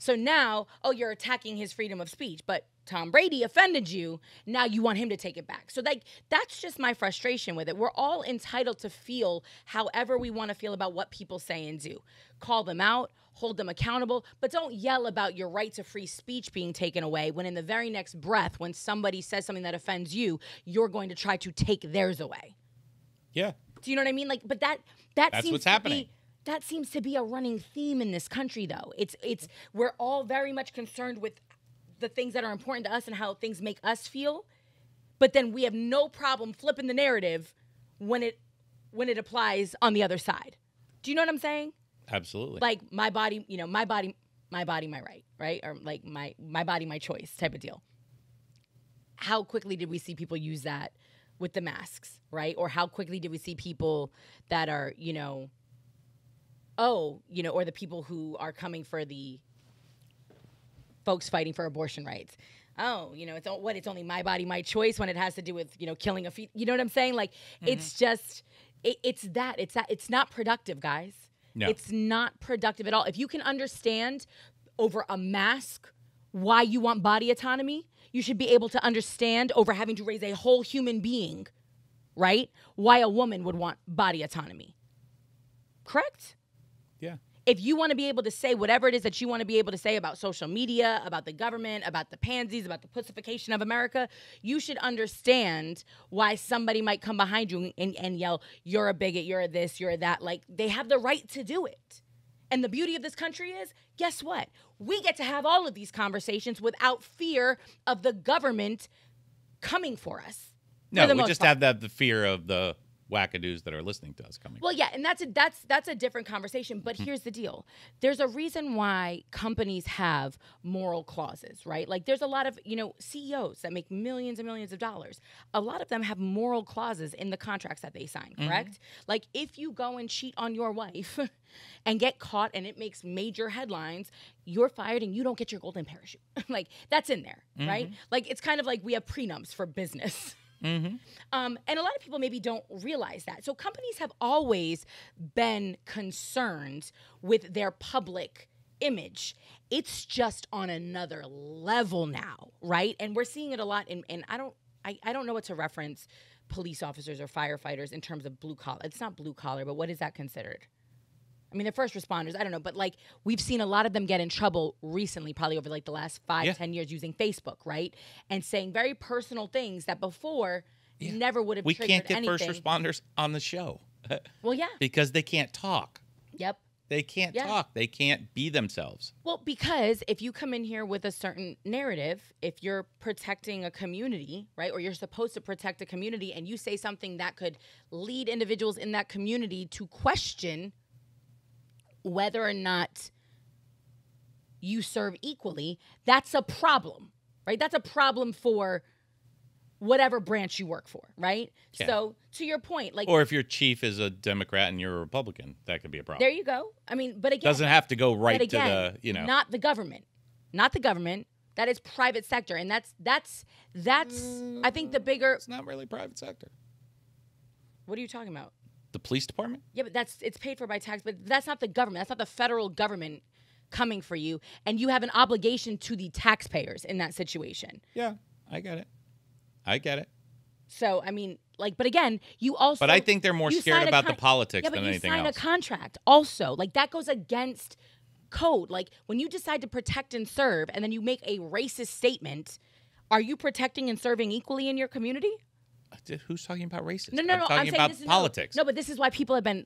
So now, oh, you're attacking his freedom of speech, but Tom Brady offended you. Now you want him to take it back. So like, that's just my frustration with it. We're all entitled to feel however we want to feel about what people say and do. Call them out, hold them accountable, but don't yell about your right to free speech being taken away when in the very next breath, when somebody says something that offends you, you're going to try to take theirs away. Yeah. Do you know what I mean? Like, but that's seems what's to happening. That seems to be a running theme in this country, though. It's we're all very much concerned with the things that are important to us and how things make us feel, but then we have no problem flipping the narrative when it applies on the other side. Do you know what I'm saying? Absolutely. Like my body, my body, my right? Or like my body, my choice type of deal. How quickly did we see people use that with the masks, right? Or how quickly did we see people that are, or the people who are coming for the folks fighting for abortion rights. Oh, it's only my body, my choice when it has to do with, killing a fetus. You know what I'm saying? Like, it's just, it's not productive, guys. No. It's not productive at all. If you can understand over a mask why you want body autonomy, you should be able to understand over having to raise a whole human being, right? Why a woman would want body autonomy. Correct? Yeah. If you want to be able to say whatever it is that you want to be able to say about social media, about the government, about the pansies, about the pussification of America, you should understand why somebody might come behind you and yell, you're a bigot, you're a this, you're a that. Like, they have the right to do it. And the beauty of this country is, guess what? We get to have all of these conversations without fear of the government coming for us. No, we just have the fear of the wackadoos that are listening to us coming. Well, yeah, and that's a different conversation. But here's the deal: there's a reason why companies have moral clauses, right? Like, there's a lot of CEOs that make millions and millions of dollars. A lot of them have moral clauses in the contracts that they sign. Correct? Like, if you go and cheat on your wife and get caught and it makes major headlines, you're fired and you don't get your golden parachute. Like, that's in there, right? Like, it's kind of like we have prenups for business. And a lot of people maybe don't realize that. So companies have always been concerned with their public image. It's just on another level now, right? And we're seeing it a lot and I don't know what to reference police officers or firefighters in terms of blue collar. It's not blue collar, but what is that considered? I mean, they're first responders. I don't know. But, like, we've seen a lot of them get in trouble recently, probably over, like, the last 5-10 years using Facebook, right? And saying very personal things that before never would have triggered anything. We can't get first responders on the show. Well, yeah. Because they can't talk. Yep. They can't talk. They can't be themselves. Well, because if you come in here with a certain narrative, if you're protecting a community, right, or you're supposed to protect a community and you say something that could lead individuals in that community to question whether or not you serve equally, that's a problem, right? That's a problem for whatever branch you work for, right? Yeah. So to your point, like, or if your chief is a Democrat and you're a Republican, that could be a problem. There you go. I mean, but again, doesn't have to go right to the, not the government, That is private sector, and that's I think the bigger. It's not really private sector. What are you talking about? The police department? Yeah, but it's paid for by tax, but that's not the government. That's not the federal government coming for you. And you have an obligation to the taxpayers in that situation. Yeah, I get it. So, I mean, like, but again, you also... But I think they're more scared about the politics than anything else. Yeah, but you sign a contract also. Like, that goes against code. Like, when you decide to protect and serve, and then you make a racist statement, are you protecting and serving equally in your community? Who's talking about racism? No. I'm talking about politics. No, but this is why people have been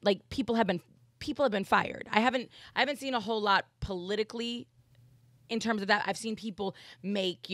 fired. I haven't seen a whole lot politically in terms of that. I've seen people make,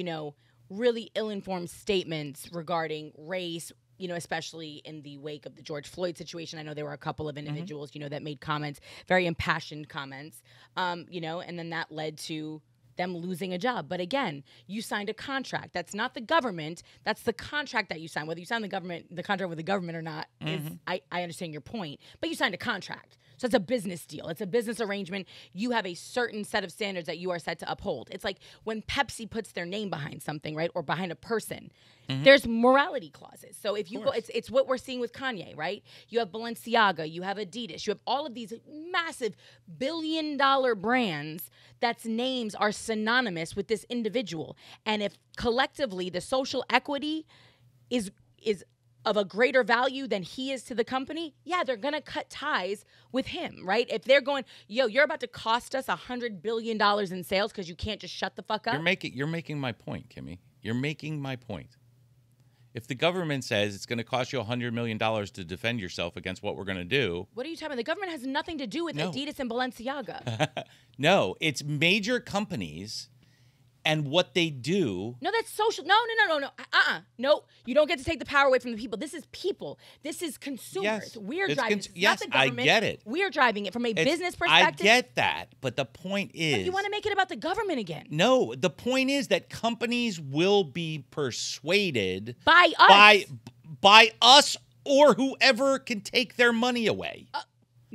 really ill-informed statements regarding race, especially in the wake of the George Floyd situation. I know there were a couple of individuals, that made comments, very impassioned comments, and then that led to them losing a job. But again, you signed a contract. That's not the government. That's the contract that you signed. Whether you sign the contract with the government or not, I understand your point. But you signed a contract. So it's a business deal. It's a business arrangement. You have a certain set of standards that you are set to uphold. It's like when Pepsi puts their name behind something, right? Or behind a person. There's morality clauses. So if you go, it's what we're seeing with Kanye, right? You have Balenciaga, you have Adidas, you have all of these massive billion-dollar brands that's names are synonymous with this individual. And if collectively the social equity is of a greater value than he is to the company, yeah, they're going to cut ties with him, right? If they're going, yo, you're about to cost us $100 billion in sales because you can't just shut the fuck up. You're making my point, Kimmy. You're making my point. If the government says it's going to cost you $100 million to defend yourself against what we're going to do. What are you talking about? The government has nothing to do with Adidas and Balenciaga. No, it's major companies and what they do. No, that's social. No. No, you don't get to take the power away from the people. This is people. This is consumers. Yes, We're driving it. Yes, not the government. I get it. We're driving it from a business perspective. I get that. But the point is. But you want to make it about the government again. No, the point is that companies will be persuaded. By us. By us or whoever can take their money away.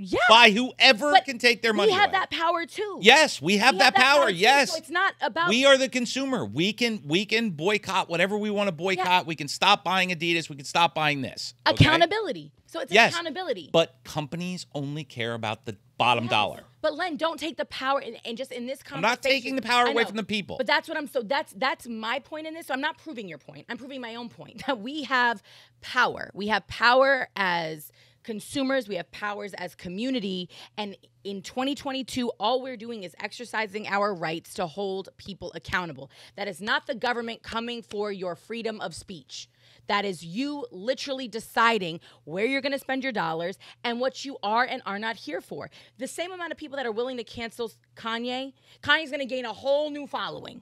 Yeah. By whoever can take their money away. We have that power too. Yes, we have that power. Yes. So it's not about. We are the consumer. We can boycott whatever we want to boycott. Yeah. We can stop buying Adidas. We can stop buying this. Okay? Accountability. So it's accountability. But companies only care about the bottom dollar. But Len, don't take the power and just in this conversation. I'm not taking the power away from the people. But that's what that's my point in this. So I'm not proving your point. I'm proving my own point. That we have power. We have power as consumers, we have powers as community, and in 2022, all we're doing is exercising our rights to hold people accountable. That is not the government coming for your freedom of speech. That is you literally deciding where you're going to spend your dollars and what you are and are not here for. The same amount of people that are willing to cancel Kanye's going to gain a whole new following.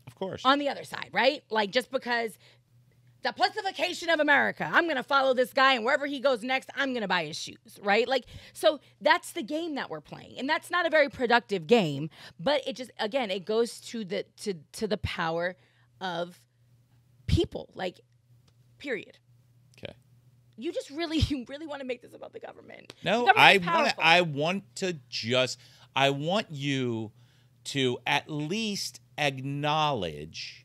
Of course. On the other side, right? Like just because the pussification of America. I'm going to follow this guy, and wherever he goes next, I'm going to buy his shoes, right? Like, so that's the game that we're playing, and that's not a very productive game. But it just, again, it goes to the power of people, like, period. Okay. You really want to make this about the government. No, I want you to at least acknowledge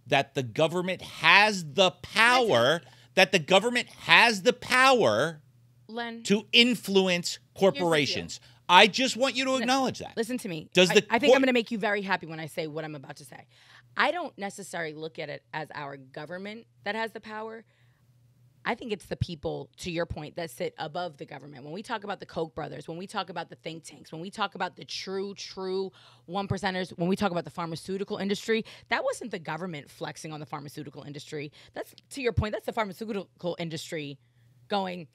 that the government has the power, Len, to influence corporations. I just want you to acknowledge that. Listen to me. I think I'm going to make you very happy when I say what I'm about to say. I don't necessarily look at it as our government that has the power. I think it's the people, to your point, that sit above the government. When we talk about the Koch brothers, when we talk about the think tanks, when we talk about the true one percenters, when we talk about the pharmaceutical industry, that wasn't the government flexing on the pharmaceutical industry. That's, to your point, that's the pharmaceutical industry going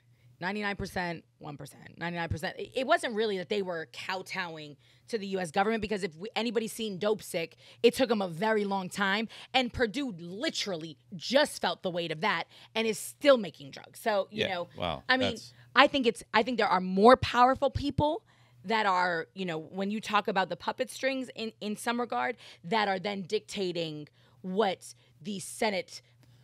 99%, 1%, 99%. It wasn't really that they were kowtowing to the U.S. government, because if anybody's seen Dope Sick, it took them a very long time. And Purdue literally just felt the weight of that and is still making drugs. So, you know, wow, I mean, I think there are more powerful people that are, you know, when you talk about the puppet strings in some regard, that are then dictating what the Senate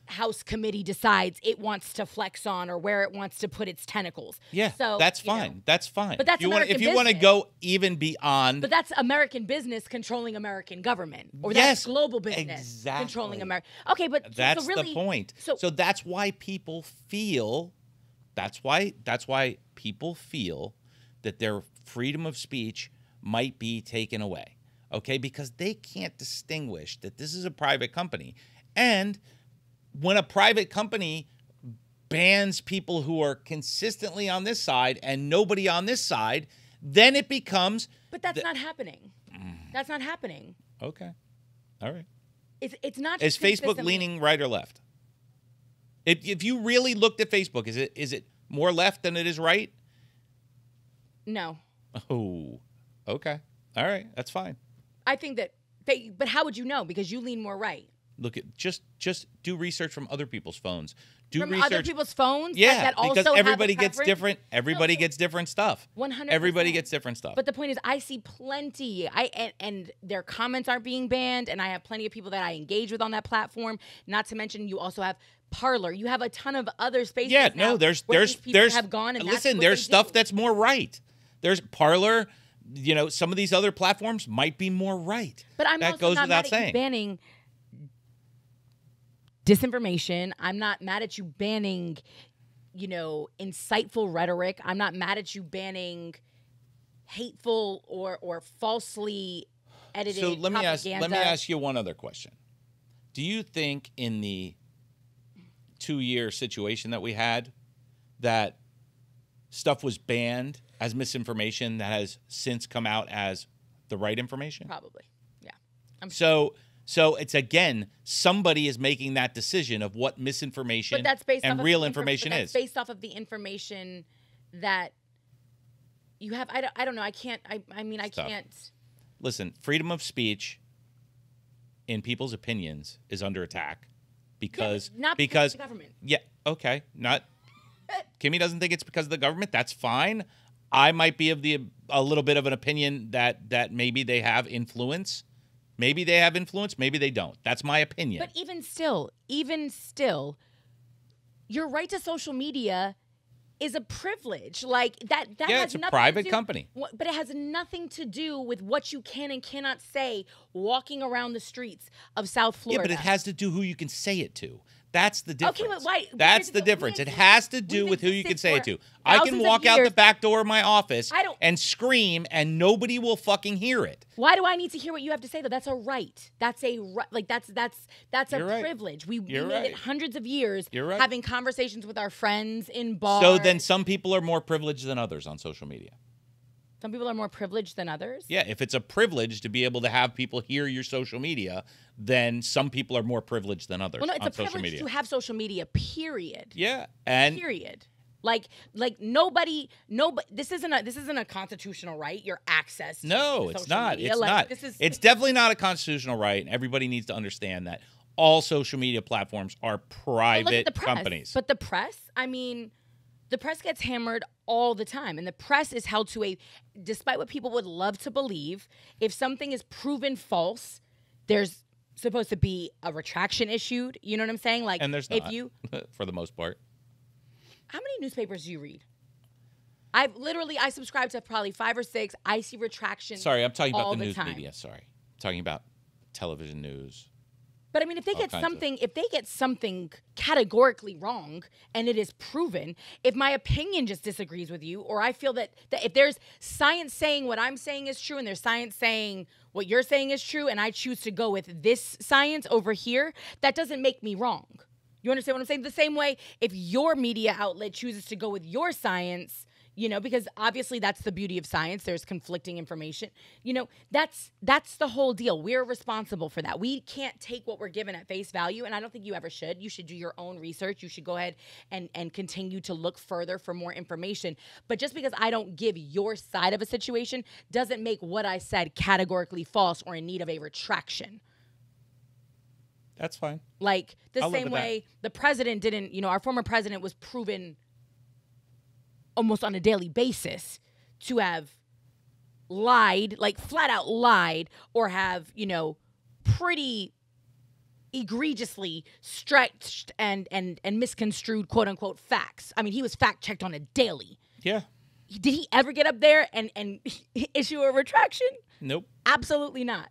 House committee decides it wants to flex on or where it wants to put its tentacles. Yeah, so that's fine. Know. That's fine. But that's if you want to go even beyond. But that's American business controlling American government, or that's global business controlling America. Okay, but that's so really, the point. So that's why people feel. That's why people feel that their freedom of speech might be taken away. Okay, because they can't distinguish that this is a private company, and when a private company bans people who are consistently on this side and nobody on this side, then it becomes. But that's not happening. That's not happening. Okay. All right. It's not. Is Facebook leaning right or left? If you really looked at Facebook, is it more left than it is right? No. Oh. Okay. All right. That's fine. I think that but how would you know? Because you lean more right. Look at just do research from other people's phones. From other people's phones? Yeah, that also because everybody have gets different. Everybody gets different stuff. 100%. Everybody gets different stuff. But the point is, I see plenty. And their comments aren't being banned, and I have plenty of people that I engage with on that platform. Not to mention, you also have Parler. You have a ton of other spaces. Yeah, no, there's have gone. And listen, there's stuff that's more right. There's Parler. You know, some of these other platforms might be more right. But I'm that also goes not without mad at saying. You banning disinformation. I'm not mad at you banning, insightful rhetoric. I'm not mad at you banning hateful or falsely edited So let propaganda. me ask you one other question. Do you think in the 2-year situation that we had that stuff was banned as misinformation that has since come out as the right information? Probably. Yeah. So it's, again, somebody is making that decision of what misinformation and real information is. That's based off of the information that you have. I don't know. I can't. I mean, I can't. Listen, freedom of speech in people's opinions is under attack because not because of the government. Yeah, okay. Not Kimmy doesn't think it's because of the government. That's fine. I might be of a little bit of an opinion that maybe they have influence. Maybe they have influence, maybe they don't. That's my opinion. But even still, your right to social media is a privilege. Like that yeah, has it's a nothing private to do, company. But it has nothing to do with what you can and cannot say walking around the streets of South Florida. Yeah, but it has to do who you can say it to. That's the difference. Okay, but why? That's the difference. It has to do with who you can say it to. I can walk out the back door of my office and scream, and nobody will fucking hear it. Why do I need to hear what you have to say, though? That's a right. That's a right. Like that's a privilege. We made it hundreds of years having conversations with our friends in bars. So then some people are more privileged than others on social media. Some people are more privileged than others? Yeah, if it's a privilege to be able to have people hear your social media, then some people are more privileged than others on social media. Well, no, it's a privilege to have social media, period. Yeah, and period. Like nobody. This isn't a constitutional right. Your access. No, to it's social not. Media. It's like, not. This is, it's definitely not a constitutional right, and everybody needs to understand that all social media platforms are private companies. But the press, I mean, the press gets hammered all the time, and the press is held to despite what people would love to believe, if something is proven false, there's supposed to be a retraction issued. You know what I'm saying? Like, and there's not, for the most part. How many newspapers do you read? I subscribe to probably 5 or 6. I see retractions. Sorry, I'm talking about the news time. media. Sorry, I'm talking about television news. But I mean, if they get something categorically wrong and it is proven, if my opinion just disagrees with you, or I feel that if there's science saying what I'm saying is true and there's science saying what you're saying is true, and I choose to go with this science over here, that doesn't make me wrong. You understand what I'm saying? The same way, if your media outlet chooses to go with your science, because obviously that's the beauty of science. There's conflicting information. That's the whole deal. We're responsible for that. We can't take what we're given at face value, and I don't think you ever should. You should do your own research. You should go ahead and continue to look further for more information. But just because I don't give your side of a situation doesn't make what I said categorically false or in need of a retraction. That's fine. Like the same way the president didn't, our former president was proven almost on a daily basis to have lied, like flat out lied, or have, pretty egregiously stretched and misconstrued quote unquote facts. I mean, he was fact checked on a daily. Yeah. Did he ever get up there and issue a retraction? Nope. Absolutely not.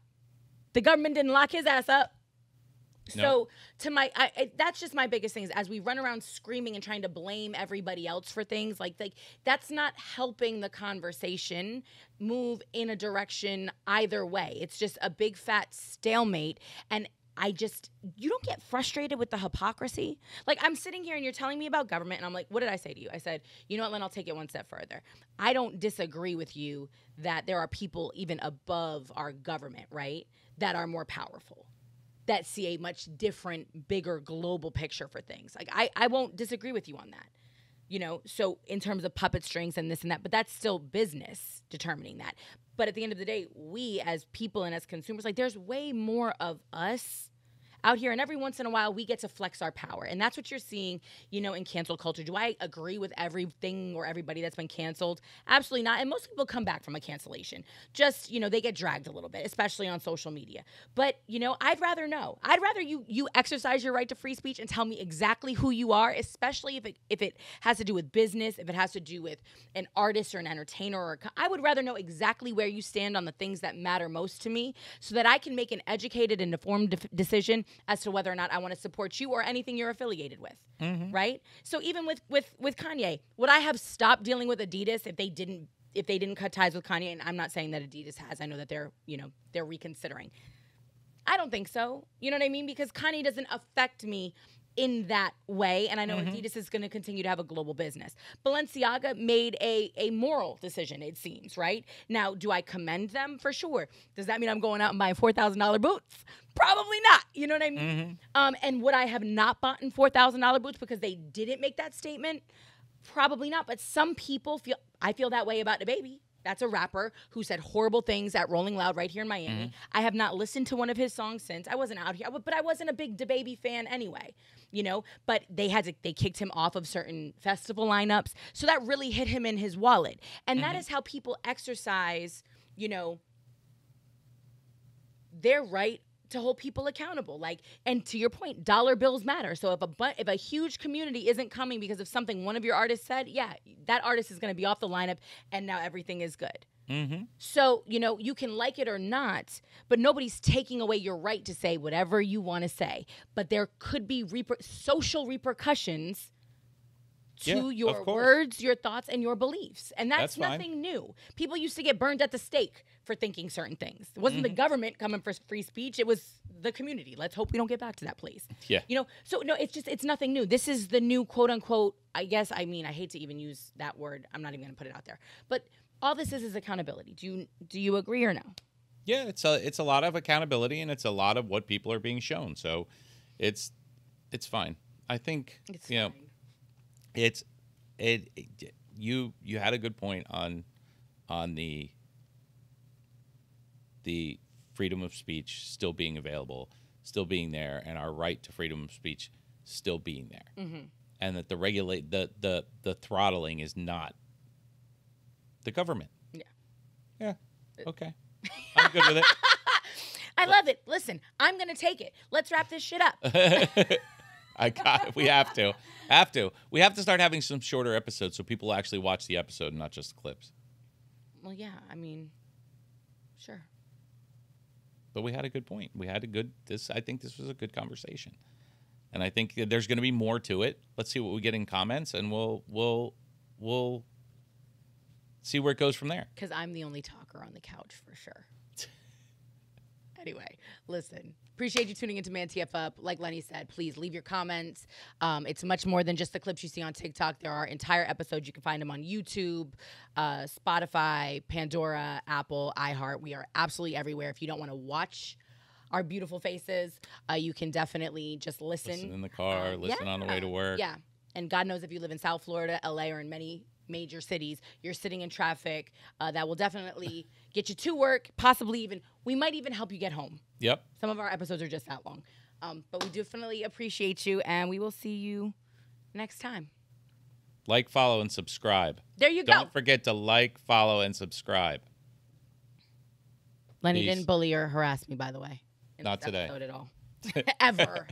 The government didn't lock his ass up. No. So that's just my biggest thing is as we run around screaming and trying to blame everybody else for things like that's not helping the conversation move in a direction either way. It's just a big fat stalemate. And you don't get frustrated with the hypocrisy. Like I'm sitting here and you're telling me about government and I'm like, what did I say to you? I said, you know what, Len, I'll take it one step further. I don't disagree with you that there are people even above our government, right, that are more powerful, that see a much different, bigger global picture for things. Like I won't disagree with you on that. So in terms of puppet strings and this and that, but that's still business determining that. But at the end of the day, we as people and as consumers, like there's way more of us out here, and every once in a while we get to flex our power. And that's what you're seeing, in cancel culture. Do I agree with everything or everybody that's been canceled? Absolutely not. And most people come back from a cancellation. Just, they get dragged a little bit, especially on social media. But, I'd rather know. I'd rather you exercise your right to free speech and tell me exactly who you are, especially if it has to do with business, if it has to do with an artist or an entertainer. I would rather know exactly where you stand on the things that matter most to me so that I can make an educated and informed decision as to whether or not I want to support you or anything you're affiliated with, right? So even with Kanye, would I have stopped dealing with Adidas if they didn't cut ties with Kanye? And I'm not saying that Adidas has. I know that they're reconsidering. I don't think so. You know what I mean? Because Kanye doesn't affect me in that way, and I know Adidas is going to continue to have a global business. Balenciaga made a moral decision, it seems, right? Now, do I commend them? For sure. Does that mean I'm going out and buying $4,000 boots? Probably not. You know what I mean? And would I have not bought in $4,000 boots because they didn't make that statement? Probably not. But some people I feel that way about DaBaby. That's a rapper who said horrible things at Rolling Loud right here in Miami. I have not listened to one of his songs since. I wasn't out here, but I wasn't a big DaBaby fan anyway, But they kicked him off of certain festival lineups, so that really hit him in his wallet. And that is how people exercise, their right to hold people accountable. And to your point, dollar bills matter. So if a huge community isn't coming because of something one of your artists said, yeah, that artist is going to be off the lineup, and now everything is good. So, you can like it or not, but nobody's taking away your right to say whatever you want to say. But there could be social repercussions to your words, your thoughts, and your beliefs. And that's nothing new. People used to get burned at the stake for thinking certain things. It wasn't the government coming for free speech. It was the community. Let's hope we don't get back to that place. Yeah. So no, it's nothing new. This is the new quote unquote, I hate to even use that word. I'm not even going to put it out there. But all this is accountability. Do you agree or no? Yeah, it's a lot of accountability, and it's a lot of what people are being shown. So it's fine. I think it's fine. You had a good point on the freedom of speech still being available, still being there, and our right to freedom of speech still being there, and that the throttling is not the government. Yeah. Okay. I'm good with it. I love it. Listen, I'm gonna take it. Let's wrap this shit up. We have to. We have to start having some shorter episodes so people actually watch the episode and not just the clips. Well, yeah, sure. But we had a good point. I think this was a good conversation. And I think there's going to be more to it. Let's see what we get in comments, and we'll see where it goes from there. Because I'm the only talker on the couch for sure. Anyway, listen, appreciate you tuning into ManTFup. Like Lenny said, please leave your comments. It's much more than just the clips you see on TikTok. There are entire episodes. You can find them on YouTube, Spotify, Pandora, Apple, iHeart. We are absolutely everywhere. If you don't want to watch our beautiful faces, you can definitely just listen. Listen in the car, listen on the way to work. Yeah, and God knows if you live in South Florida, LA, or in many major cities, you're sitting in traffic. That will definitely get you to work, we might even help you get home. Yep. Some of our episodes are just that long. But we definitely appreciate you, and we will see you next time. Like, follow, and subscribe. There you go. Don't forget to like, follow, and subscribe. Lenny didn't bully or harass me, by the way. Not today. At all. Ever.